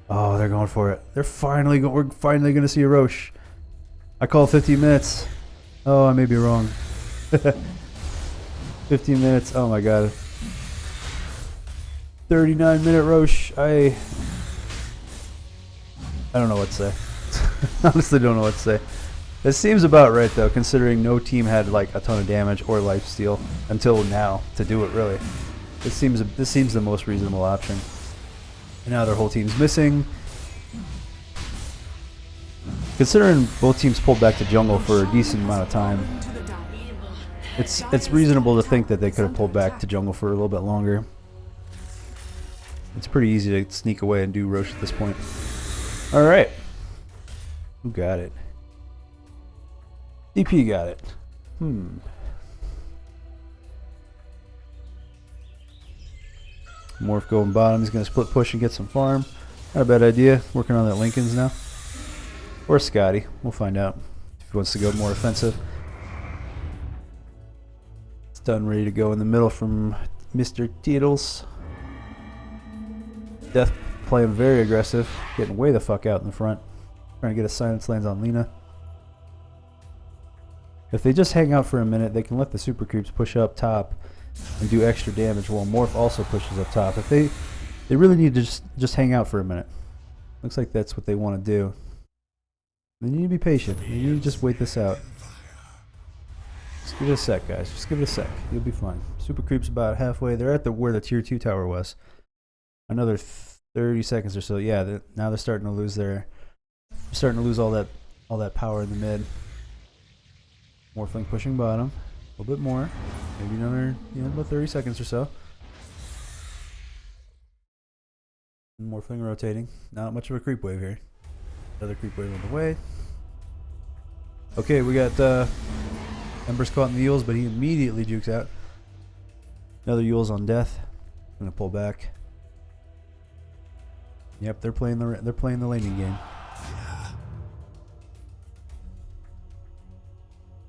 Oh, they're going for it. We're finally gonna see a Roche. I call 15 minutes. Oh, I may be wrong. 15 minutes. Oh my god. 39-minute Roche. I don't know what to say. Honestly, don't know what to say. It seems about right though, considering no team had like a ton of damage or lifesteal until now to do it. Really, this seems the most reasonable option. And now their whole team's missing. Considering both teams pulled back to jungle for a decent amount of time, it's reasonable to think that they could have pulled back to jungle for a little bit longer. It's pretty easy to sneak away and do Roche at this point. All right, who got it? DP got it. Morph going bottom. He's going to split push and get some farm. Not a bad idea. Working on that Lincoln's now. Or Scotty. We'll find out if he wants to go more offensive. It's done, ready to go in the middle from Mr. Tittles. Death playing very aggressive. Getting way the fuck out in the front. Trying to get a silence lands on Lina. If they just hang out for a minute, they can let the super creeps push up top and do extra damage while Morph also pushes up top. If they really need to just hang out for a minute. Looks like that's what they want to do. They need to be patient. You need to just wait this out. Just give it a sec, guys. Just give it a sec. You'll be fine. Super creeps about halfway. They're at where the tier 2 tower was. Another 30 seconds or so. Yeah, now they're starting to lose all that power in the mid. Morphling pushing bottom. A little bit more. Maybe another, about 30 seconds or so. Morphling rotating. Not much of a creep wave here. Another creep wave on the way. Okay, we got Ember's caught in the Yules, but he immediately jukes out. Another Yules on death. I'm gonna pull back. Yep, they're playing the laning game.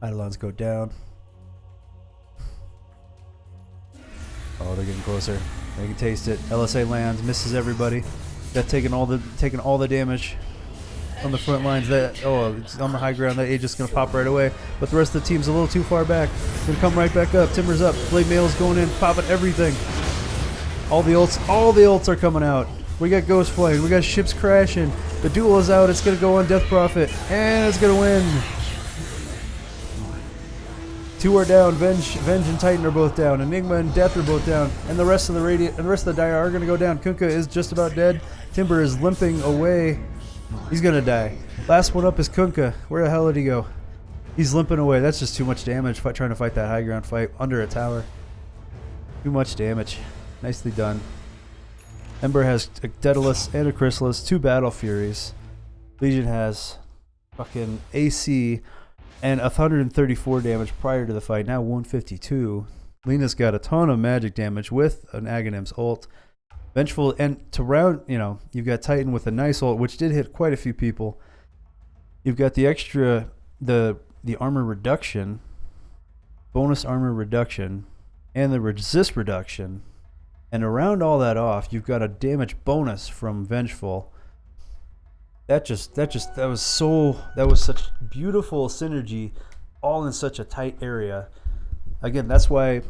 Eidolons go down. Oh, they're getting closer. They can taste it. LSA lands, misses everybody. Got taking all the damage on the front lines. It's on the high ground. That Aegis gonna pop right away. But the rest of the team's a little too far back. Gonna come right back up. Timber's up. Blade Mail's going in, popping everything. All the ults are coming out. We got Ghost Flight. We got ships crashing. The duel is out. It's gonna go on Death Prophet, and it's gonna win. 2 are down. Venge and Titan are both down. Enigma and Death are both down. And the rest of the Dire are going to go down. Kunkka is just about dead. Timber is limping away. He's going to die. Last one up is Kunkka. Where the hell did he go? He's limping away. That's just too much damage trying to fight that high ground fight under a tower. Too much damage. Nicely done. Ember has a Daedalus and a Chrysalis. 2 Battle Furies. Legion has fucking AC and 134 damage prior to the fight. Now 152. Lina's got a ton of magic damage with an Aghanim's ult. Vengeful, and to round, you've got Titan with a nice ult, which did hit quite a few people. You've got the extra, the armor reduction, bonus armor reduction, and the resist reduction. And to round all that off, you've got a damage bonus from Vengeful. That was such beautiful synergy, all in such a tight area. Again, that's why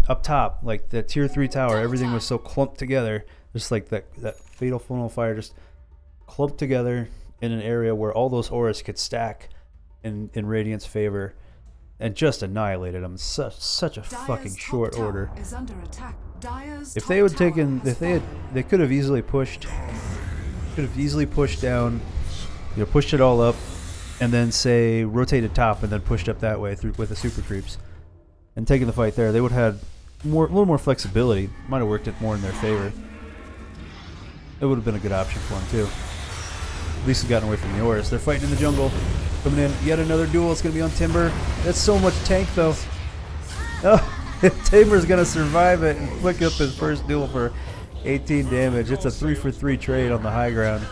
up top, like the tier 3 tower, everything was so clumped together, just like that fatal funnel fire, just clumped together in an area where all those auras could stack in Radiant's favor, and just annihilated them in such a fucking short order. If they would taken, they could have easily pushed. Could have easily pushed down, pushed it all up, and then say rotated top and then pushed up that way through with the super creeps, and taken the fight there. They would have had a little more flexibility. Might have worked it more in their favor. It would have been a good option for them too. At least it's gotten away from the Auras. They're fighting in the jungle, coming in. Yet another duel. It's gonna be on Timber. That's so much tank though. Oh, Timber's gonna survive it and flick up his first duel for 18 damage. It's a 3-for-3 trade on the high ground.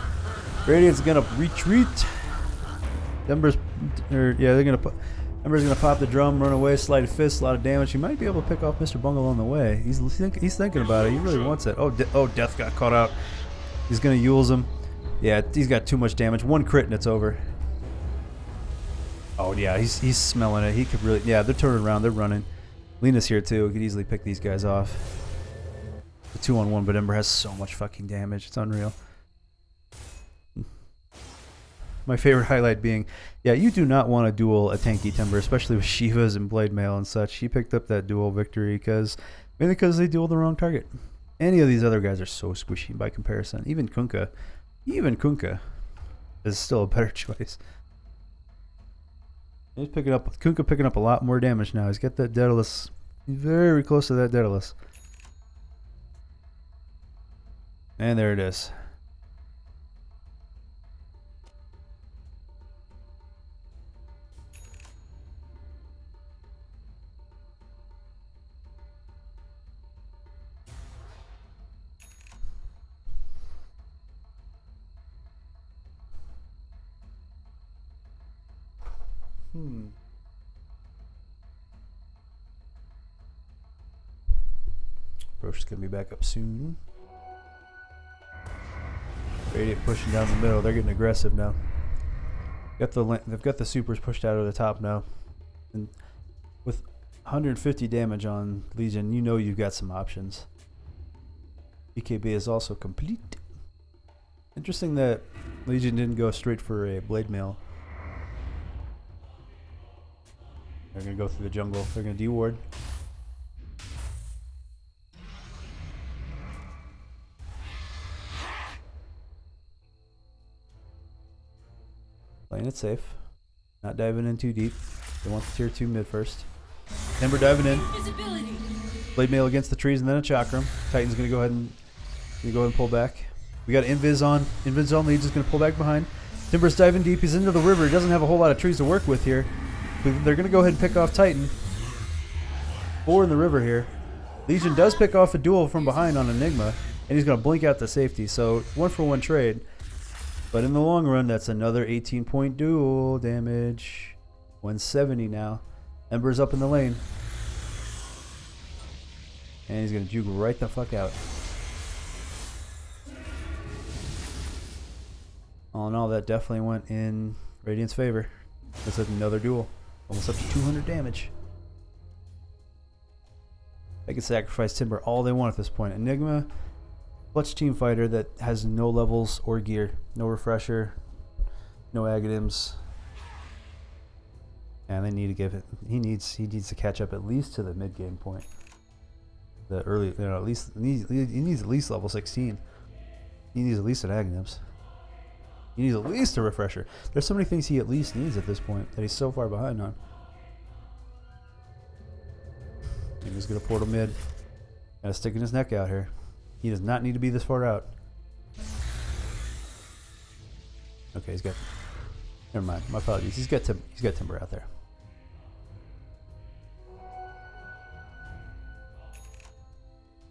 Radiant's gonna retreat. They're gonna Ember's gonna pop the drum, run away, slide a fist, a lot of damage. He might be able to pick off Mr. Bungle on the way. He's thinking about it. He really wants it. Oh, Death got caught out. He's gonna Yules him. Yeah, he's got too much damage. One crit and it's over. Oh yeah, he's smelling it. He could really. Yeah, they're turning around. They're running. Lena's here too. We could easily pick these guys off. The 2-on-1, but Ember has so much fucking damage. It's unreal. My favorite highlight being, yeah, you do not want to duel a tanky Timber, especially with Shivas and Blade Mail and such. He picked up that duel victory mainly because they dueled the wrong target. Any of these other guys are so squishy by comparison. Even Kunkka is still a better choice. He's Kunkka picking up a lot more damage now. He's got that Daedalus. He's very close to that Daedalus. And there it is. Roche is going to be back up soon. Radiant pushing down the middle. They're getting aggressive now. They've got the supers pushed out of the top now. And with 150 damage on Legion, you know you've got some options. BKB is also complete. Interesting that Legion didn't go straight for a Blade Mail. They're going to go through the jungle. They're going to deward. Playing it safe. Not diving in too deep. They want the tier 2 mid first. Ember diving in. Blade Mail against the trees and then a Chakram. Titan's going to go ahead and pull back. We got Invis on. Invis on Legion is going to pull back behind. Timber's diving deep. He's into the river. He doesn't have a whole lot of trees to work with here. They're going to go ahead and pick off Titan. 4 in the river here. Legion does pick off a duel from behind on Enigma, and he's going to blink out the safety. So 1-for-1 trade. But in the long run, that's another 18-point duel damage. 170 now. Ember's up in the lane. And he's going to juke right the fuck out. All in all, that definitely went in Radiant's favor. That's another duel. Almost up to 200 damage. They can sacrifice Timber all they want at this point. Enigma, clutch team fighter that has no levels or gear. No refresher. No agatims. And they need to give it. He needs to catch up at least to the mid game point. The early, at least he needs at least level 16. He needs at least an agatims. He needs at least a refresher. There's so many things he at least needs at this point that he's so far behind on. And he's going to portal mid. Gotta sticking his neck out here. He does not need to be this far out. Okay, he's got... Never mind. My apologies. He's got Timber out there.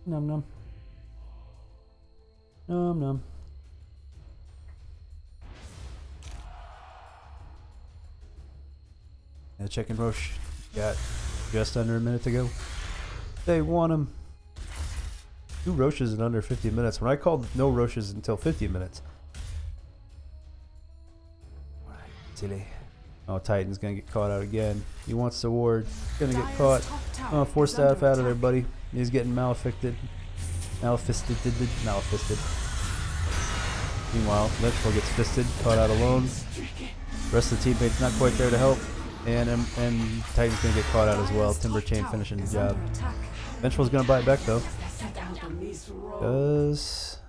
Num num. Num num. And the chicken Roche got just under a minute to go. They want him. 2 Roches in under 50 minutes. When I called no Roches until 50 minutes. Alright, silly. Oh, Titan's gonna get caught out again. He wants to ward. He's gonna get caught. Oh, 4 staff out of there, buddy. He's getting malefacted. Malefisted. Meanwhile, Lynchville gets fisted, caught out alone. The rest of the teammates not quite there to help. And Titan's gonna get caught out as well. Timber Chain finishing the job. Vengeful's gonna buy it back though. Does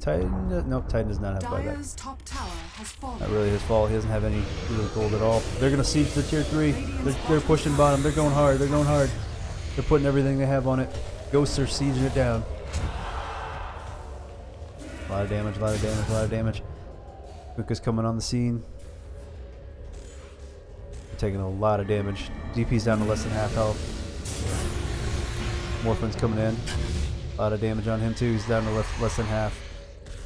Titan? Nope, Titan does not have buyback. Not really his fault. He doesn't have any real gold at all. They're gonna siege the tier 3. They're pushing bottom. They're going hard. They're putting everything they have on it. Ghosts are sieging it down. A lot of damage. Kuka's coming on the scene. Taking a lot of damage. DP's down to less than half health. Morphin's coming in. A lot of damage on him too. He's down to less than half.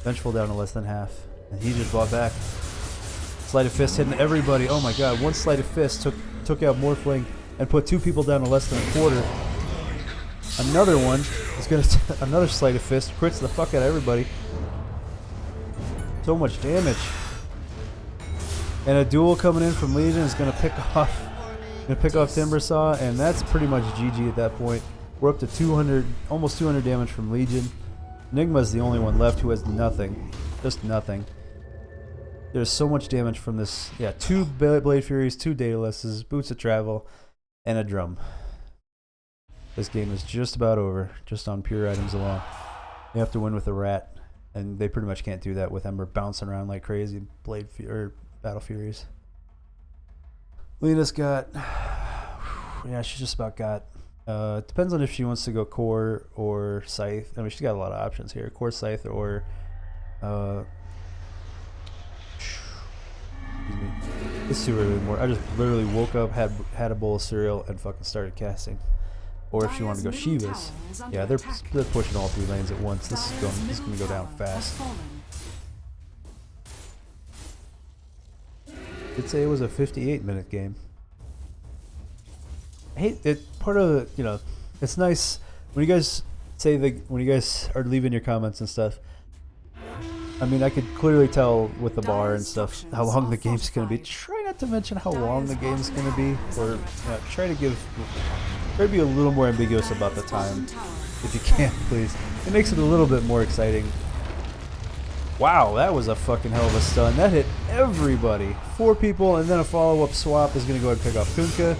Vengeful down to less than half. And he just bought back. Sleight of fist hitting everybody. Oh my god, one sleight of fist took out Morphling and put 2 people down to less than a quarter. Another one is gonna another sleight of fist crits the fuck out of everybody. So much damage. And a duel coming in from Legion is gonna pick off Timbersaw, and that's pretty much GG at that point. We're up to 200, almost 200 damage from Legion. Enigma is the only one left who has nothing, just nothing. There's so much damage from this. Yeah, 2 Blade Furies, 2 Daedalus, Boots of Travel, and a drum. This game is just about over, just on pure items alone. You have to win with a rat, and they pretty much can't do that with Ember bouncing around like crazy. Battle Furies. Lena's got, yeah, she's just about got. Depends on if she wants to go core or scythe. I mean, she's got a lot of options here: core, scythe, or excuse me. Let's see really more. I just literally woke up, had a bowl of cereal, and fucking started casting. Or if she wanted to go Shivas, yeah, they're pushing all 3 lanes at once. This is going to go down fast. I'd say it was a 58-minute game. I hate it. Part of the, you know, it's nice when you guys say when you guys are leaving your comments and stuff. I mean, I could clearly tell with the bar and stuff how long the game's going to be. Try not to mention how long the game's going to be, or try to be a little more ambiguous about the time, if you can, please. It makes it a little bit more exciting. Wow, that was a fucking hell of a stun. That hit everybody. 4 people, and then a follow-up swap is going to go ahead and pick off Kunkka.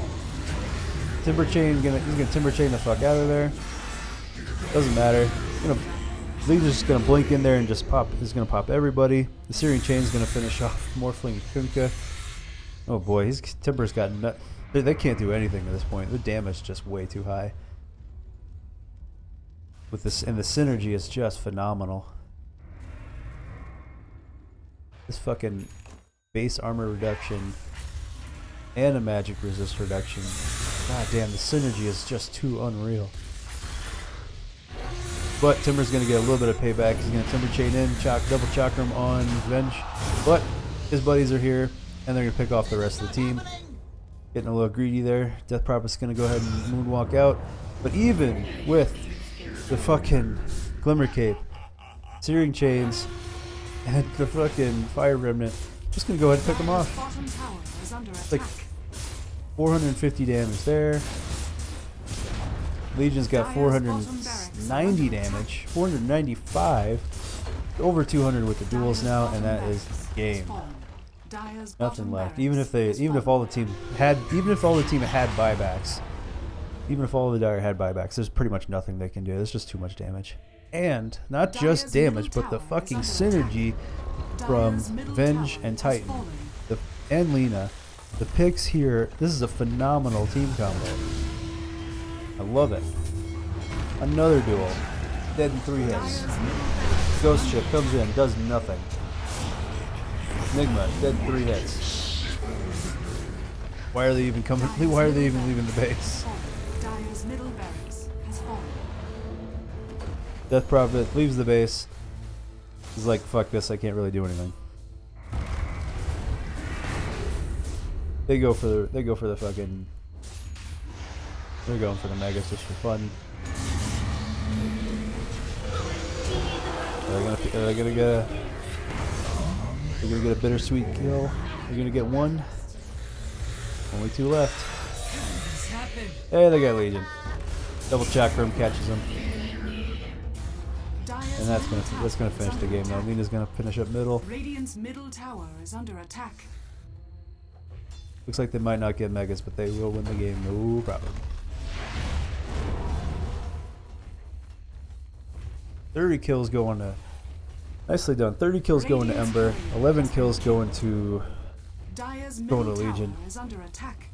Timber Chain, he's going to Timber Chain the fuck out of there. Doesn't matter. Legion's just going to blink in there and just pop. He's going to pop everybody. The Searing Chain's going to finish off Morphling and Kunkka. Oh boy, Timber's got they can't do anything at this point. The damage is just way too high. With this, and the synergy is just phenomenal. This fucking base armor reduction and a magic resist reduction. God damn, the synergy is just too unreal. But Timber's going to get a little bit of payback. He's going to Timber Chain in, double Chakram on Venge. But his buddies are here, and they're going to pick off the rest of the team. Getting a little greedy there. Death Prophet's going to go ahead and moonwalk out. But even with the fucking Glimmer Cape, Searing Chains, and the fucking Fire Remnant, just going to go ahead and pick them off. It's like 450 damage there. Legion's got 490 damage, 495, over 200 with the duels now, and that is game. Nothing left. Even if all the team had buybacks, even if all the Dire had buybacks, there's pretty much nothing they can do. There's just too much damage, and not just damage, but the fucking synergy from Venge and Titan, and Lena. The picks here. This is a phenomenal team combo. I love it. Another duel. Dead in 3 hits. Ghost Ship comes in, does nothing. Enigma, dead in 3 hits. Why are they even coming? Why are they even leaving the base? Death Prophet leaves the base. He's like, fuck this, I can't really do anything. They go for the fucking. They're going for the megas just for fun. Are they gonna get a bittersweet kill? They're gonna get 1. Only 2 left. Hey, they got Legion. Double Chakram catches them, and that's gonna finish the game. Now Lena's gonna finish up middle. Radiant's middle tower is under attack. Looks like they might not get megas, but they will win the game. No problem. 30 kills going to... Nicely done. 30 kills going to Ember. 11 kills going to Legion. Is under attack.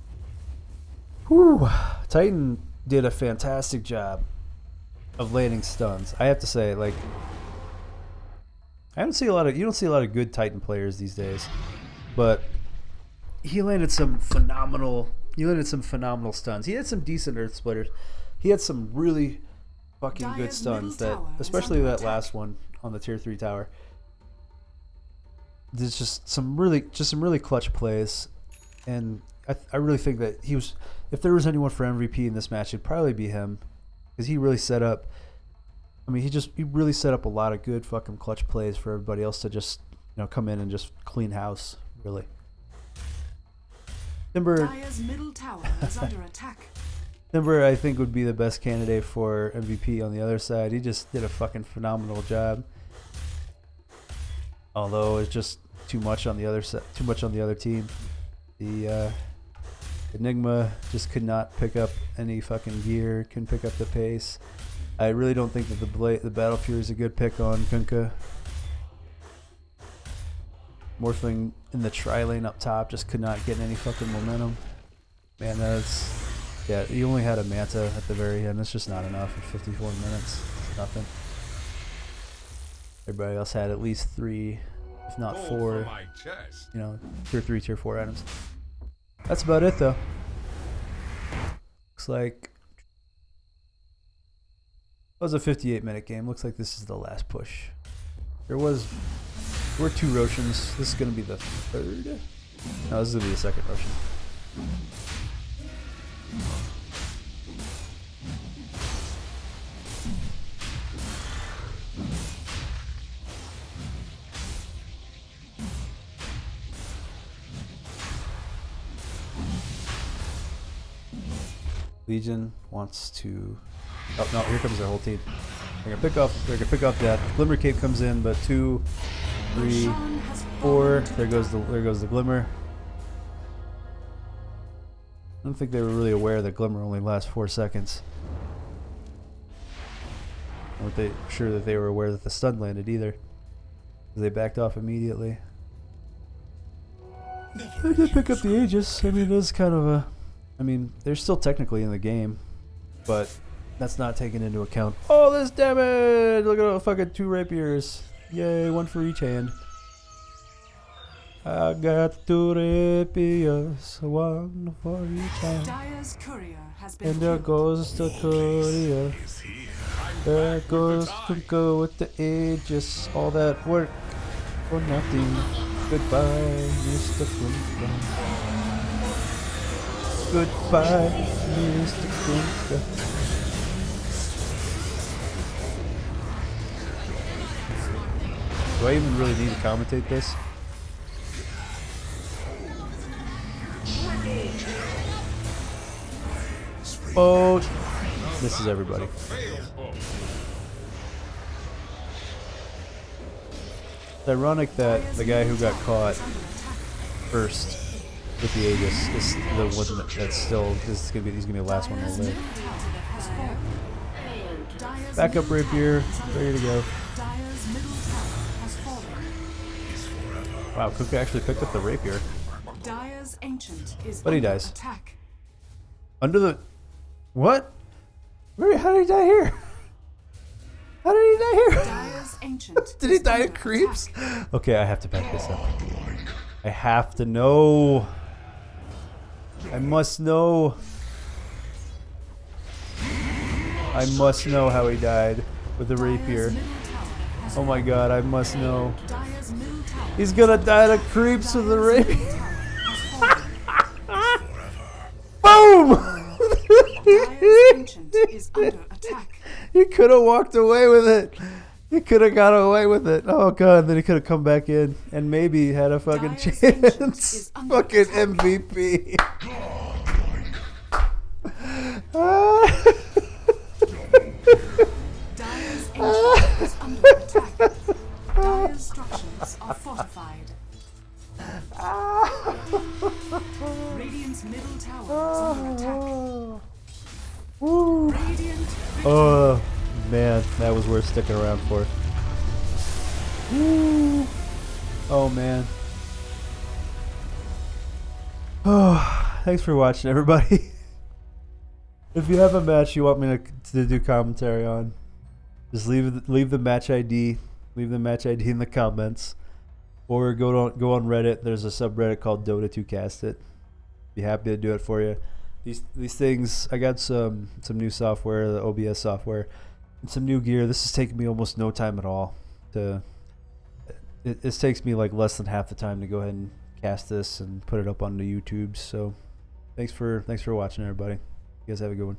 Whew. Titan did a fantastic job of landing stuns. I have to say, like, you don't see a lot of good Titan players these days, but he landed some phenomenal stuns. He had some decent Earth Splitters. He had some really fucking good stuns, that especially that last one on the tier 3 tower. there's just some really clutch plays, and I really think that he was. If there was anyone for MVP in this match, it'd probably be him, because he really set up. I mean, he really set up a lot of good fucking clutch plays for everybody else to just come in and just clean house. Really. Timber. Dire's middle tower is under attack. Timber, I think, would be the best candidate for MVP on the other side. He just did a fucking phenomenal job. Although it's just too much on the other team. The Enigma just could not pick up any fucking gear. Couldn't pick up the pace. I really don't think that the Battle Fury is a good pick on Kunkka. Morphling in the tri-lane up top just could not get any fucking momentum. Man, yeah, he only had a Manta at the very end. That's just not enough in 54 minutes. It's nothing. Everybody else had at least 3, if not 4, tier 3, tier 4 items. That's about it, though. Looks like it was a 58-minute game. Looks like this is the last push. There were 2 Roshans. This is going to be the 3rd? No, this is going to be the 2nd Roshan. Legion wants to. Oh no! Here comes their whole team. They're gonna pick off that. Glimmer Cape comes in, but 2, 3, 4. There goes the Glimmer. I don't think they were really aware that Glimmer only lasts 4 seconds. Weren't they sure that they were aware that the stun landed either? They backed off immediately. They did pick up the Aegis. I mean, it is kind of a. I mean, they're still technically in the game, but that's not taken into account. Oh, this damage! Look at the fucking 2 rapiers. Yay, 1 for each hand. I got 2 rapiers, 1 for each hand. Dire's courier has been And there goes the courier. There goes Kunkka with the Aegis. All that work for nothing. Goodbye, Mr. Kunkka. Goodbye, Mr. Kunkka. Do I even really need to commentate this? Oh, this is everybody. It's ironic that the guy who got caught first with the Aegis is the one that's still. He's gonna be the last one to live. Backup rapier, ready to go. Wow, Kunkka actually picked up the rapier. But he dies. Under the. What? How did he die here? How did he die here? Did he die of creeps? Okay, I have to back this up. I have to know. I must know. I must know how he died with the rapier. Oh my god, I must know. He's gonna die to creeps with the rapier. Boom! He could have walked away with it. He could have got away with it. Oh god, then he could have come back in and maybe had a fucking chance. Fucking MVP. Dire's ancient is under attack. Dire's structures are fortified. Radiant's middle tower is under attack. Woo. Radiant. Oh man, that was worth sticking around for. Woo. Oh man. Oh, thanks for watching, everybody. If you have a match you want me to do commentary on, just leave the match ID. Leave the match ID in the comments, or go on Reddit. There's a subreddit called Dota 2 Cast It. Be happy to do it for you. These things, I got some new software, the OBS software, and some new gear. This has taken me almost no time at all to It takes me like less than half the time to go ahead and cast this and put it up onto YouTube. So thanks for watching, everybody. You guys have a good one.